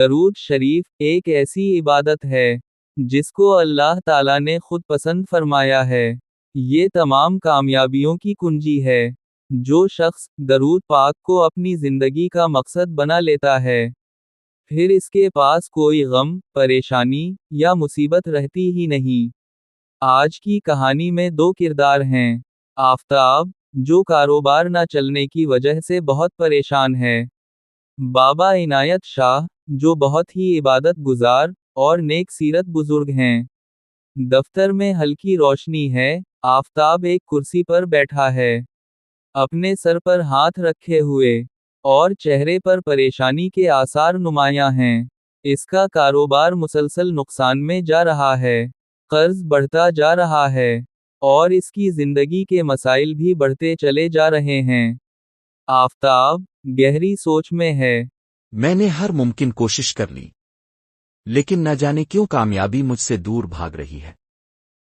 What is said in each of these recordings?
दरूद शरीफ एक ऐसी इबादत है जिसको अल्लाह ताला ने खुद पसंद फरमाया है। ये तमाम कामयाबियों की कुंजी है। जो शख्स दरूद पाक को अपनी जिंदगी का मकसद बना लेता है, फिर इसके पास कोई गम, परेशानी या मुसीबत रहती ही नहीं। आज की कहानी में दो किरदार हैं। आफताब, जो कारोबार न चलने की वजह से बहुत परेशान है। बाबा इनायत शाह, जो बहुत ही इबादत गुजार और नेक सीरत बुजुर्ग हैं। दफ्तर में हल्की रोशनी है। आफताब एक कुर्सी पर बैठा है, अपने सर पर हाथ रखे हुए, और चेहरे पर परेशानी के आसार नुमायां हैं। इसका कारोबार मुसलसल नुकसान में जा रहा है, कर्ज बढ़ता जा रहा है, और इसकी जिंदगी के मसाइल भी बढ़ते चले जा रहे हैं। आफताब गहरी सोच में है। मैंने हर मुमकिन कोशिश कर ली, लेकिन न जाने क्यों कामयाबी मुझसे दूर भाग रही है।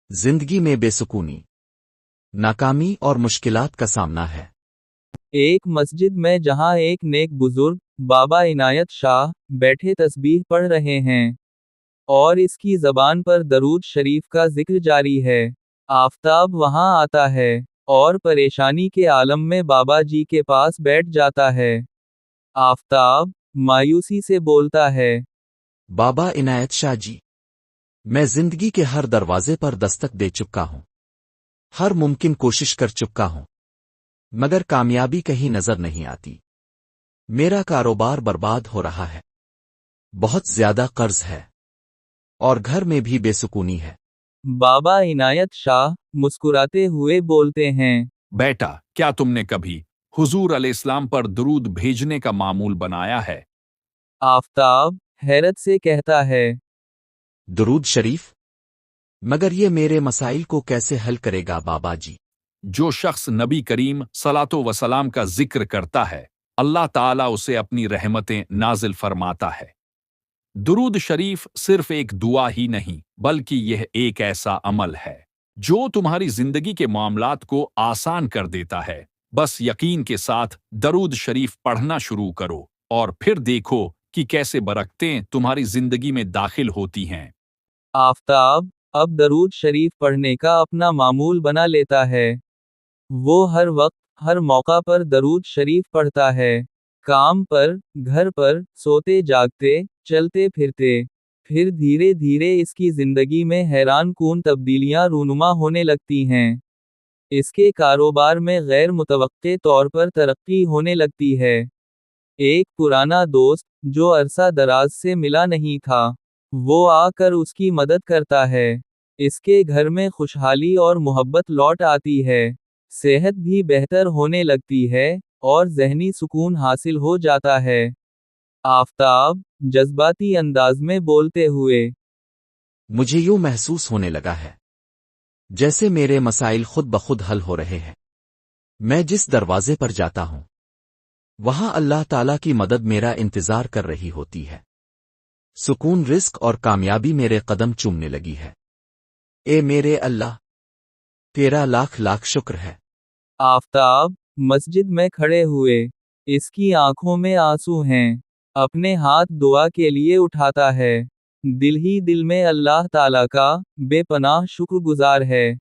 जिंदगी में बेसुकूनी, नाकामी और मुश्किलात का सामना है। एक मस्जिद में जहां एक नेक बुजुर्ग बाबा इनायत शाह बैठे तस्बीह पढ़ रहे हैं, और इसकी जबान पर दरूद शरीफ का जिक्र जारी है। आफताब वहां आता है और परेशानी के आलम में बाबा जी के पास बैठ जाता है। आफताब मायूसी से बोलता है, बाबा इनायत शाह जी, मैं जिंदगी के हर दरवाजे पर दस्तक दे चुका हूं, हर मुमकिन कोशिश कर चुका हूं, मगर कामयाबी कहीं नजर नहीं आती। मेरा कारोबार बर्बाद हो रहा है, बहुत ज्यादा कर्ज है, और घर में भी बेसुकूनी है। बाबा इनायत शाह मुस्कुराते हुए बोलते हैं, बेटा, क्या तुमने कभी हुजूर अलैहिस्सलाम पर दुरूद भेजने का मामूल बनाया है? आफताब हैरत से कहता है, दुरूद शरीफ? मगर ये मेरे मसाइल को कैसे हल करेगा बाबा जी? जो शख्स नबी करीम सलातो वसलाम का जिक्र करता है, अल्लाह ताला उसे अपनी रहमतें नाजिल फरमाता है। दुरूद शरीफ सिर्फ एक दुआ ही नहीं, बल्कि यह एक ऐसा अमल है जो तुम्हारी जिंदगी के मामलात को आसान कर देता है। बस यकीन के साथ दरूद शरीफ पढ़ना शुरू करो, और फिर देखो कि कैसे बरकतें तुम्हारी जिंदगी में दाखिल होती हैं। आफताब अब दरूद शरीफ पढ़ने का अपना मामूल बना लेता है। वो हर वक्त, हर मौका पर दरूद शरीफ पढ़ता है। काम पर, घर पर, सोते जागते, चलते फिरते। फिर धीरे धीरे इसकी जिंदगी में हैरान कून तब्दीलियां रूनुमा होने लगती हैं। इसके कारोबार में गैर मुतवक्के तौर पर तरक्की होने लगती है। एक पुराना दोस्त, जो अरसा दराज से मिला नहीं था, वो आकर उसकी मदद करता है। इसके घर में खुशहाली और मोहब्बत लौट आती है। सेहत भी बेहतर होने लगती है, और ज़हनी सुकून हासिल हो जाता है। आफताब जज्बाती अंदाज में बोलते हुए, मुझे यूं महसूस होने लगा है जैसे मेरे मसाइल खुद ब खुद हल हो रहे हैं। मैं जिस दरवाजे पर जाता हूं, वहां अल्लाह ताला की मदद मेरा इंतजार कर रही होती है। सुकून, रिस्क और कामयाबी मेरे कदम चूमने लगी है। ए मेरे अल्लाह, तेरा लाख लाख शुक्र है। आफताब मस्जिद में खड़े हुए, इसकी आंखों में आंसू हैं, अपने हाथ दुआ के लिए उठाता है। दिल ही दिल में अल्लाह ताला का बेपनाह शुक्रगुजार है।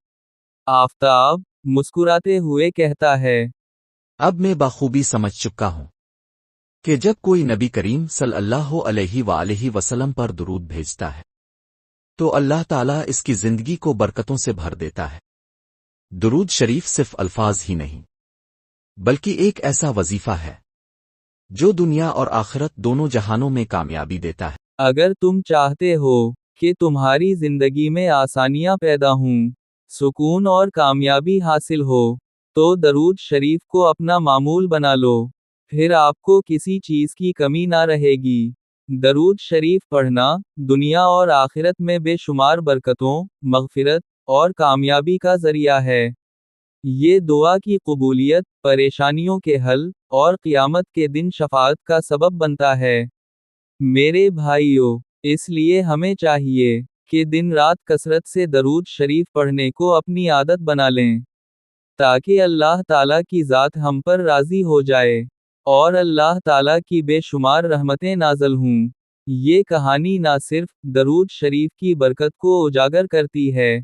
आफताब मुस्कुराते हुए कहता है, अब मैं बखूबी समझ चुका हूं कि जब कोई नबी करीम सल्लल्लाहु अलैहि वसल्लम पर दुरूद भेजता है, तो अल्लाह ताला इसकी जिंदगी को बरकतों से भर देता है। दुरूद शरीफ सिर्फ अल्फाज ही नहीं, बल्कि एक ऐसा वजीफा है जो दुनिया और आखिरत दोनों जहानों में कामयाबी देता है। अगर तुम चाहते हो कि तुम्हारी जिंदगी में आसानियां पैदा हों, सुकून और कामयाबी हासिल हो, तो दरूद शरीफ को अपना मामूल बना लो। फिर आपको किसी चीज की कमी ना रहेगी। दरूद शरीफ पढ़ना दुनिया और आखिरत में बेशुमार बरकतों, मग़फ़िरत और कामयाबी का जरिया है। ये दुआ की कबूलियत, परेशानियों के हल, और क़यामत के दिन शफ़ाअत का सबब बनता है। मेरे भाइयों, इसलिए हमें चाहिए कि दिन रात कसरत से दरूद शरीफ पढ़ने को अपनी आदत बना लें, ताकि अल्लाह ताला की ज़ात हम पर राज़ी हो जाए, और अल्लाह ताला की बेशुमार रहमतें नाज़िल हों। یہ کہانی نہ صرف درود شریف کی برکت کو اجاگر کرتی ہے،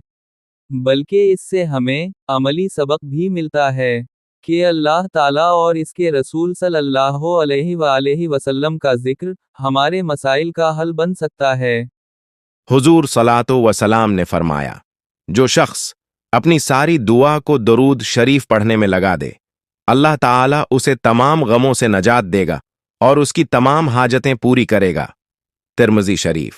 بلکہ اس سے ہمیں عملی سبق بھی ملتا ہے کہ اللہ تعالیٰ اور اس کے رسول صلی اللہ علیہ وآلہ وسلم کا ذکر ہمارے مسائل کا حل بن سکتا ہے۔ حضور صلاۃ و سلام نے فرمایا، جو شخص اپنی ساری دعا کو درود شریف پڑھنے میں لگا دے، اللہ تعالیٰ اسے تمام غموں سے نجات دے گا اور اس کی تمام حاجتیں پوری کرے گا۔ ترمذی شریف۔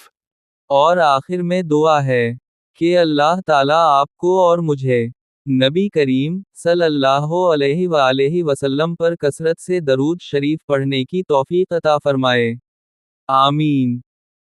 اور آخر میں دعا ہے کہ اللہ تعالیٰ آپ کو اور مجھے نبی کریم صلی اللہ علیہ وآلہ وسلم پر کثرت سے درود شریف پڑھنے کی توفیق عطا فرمائے۔ آمین۔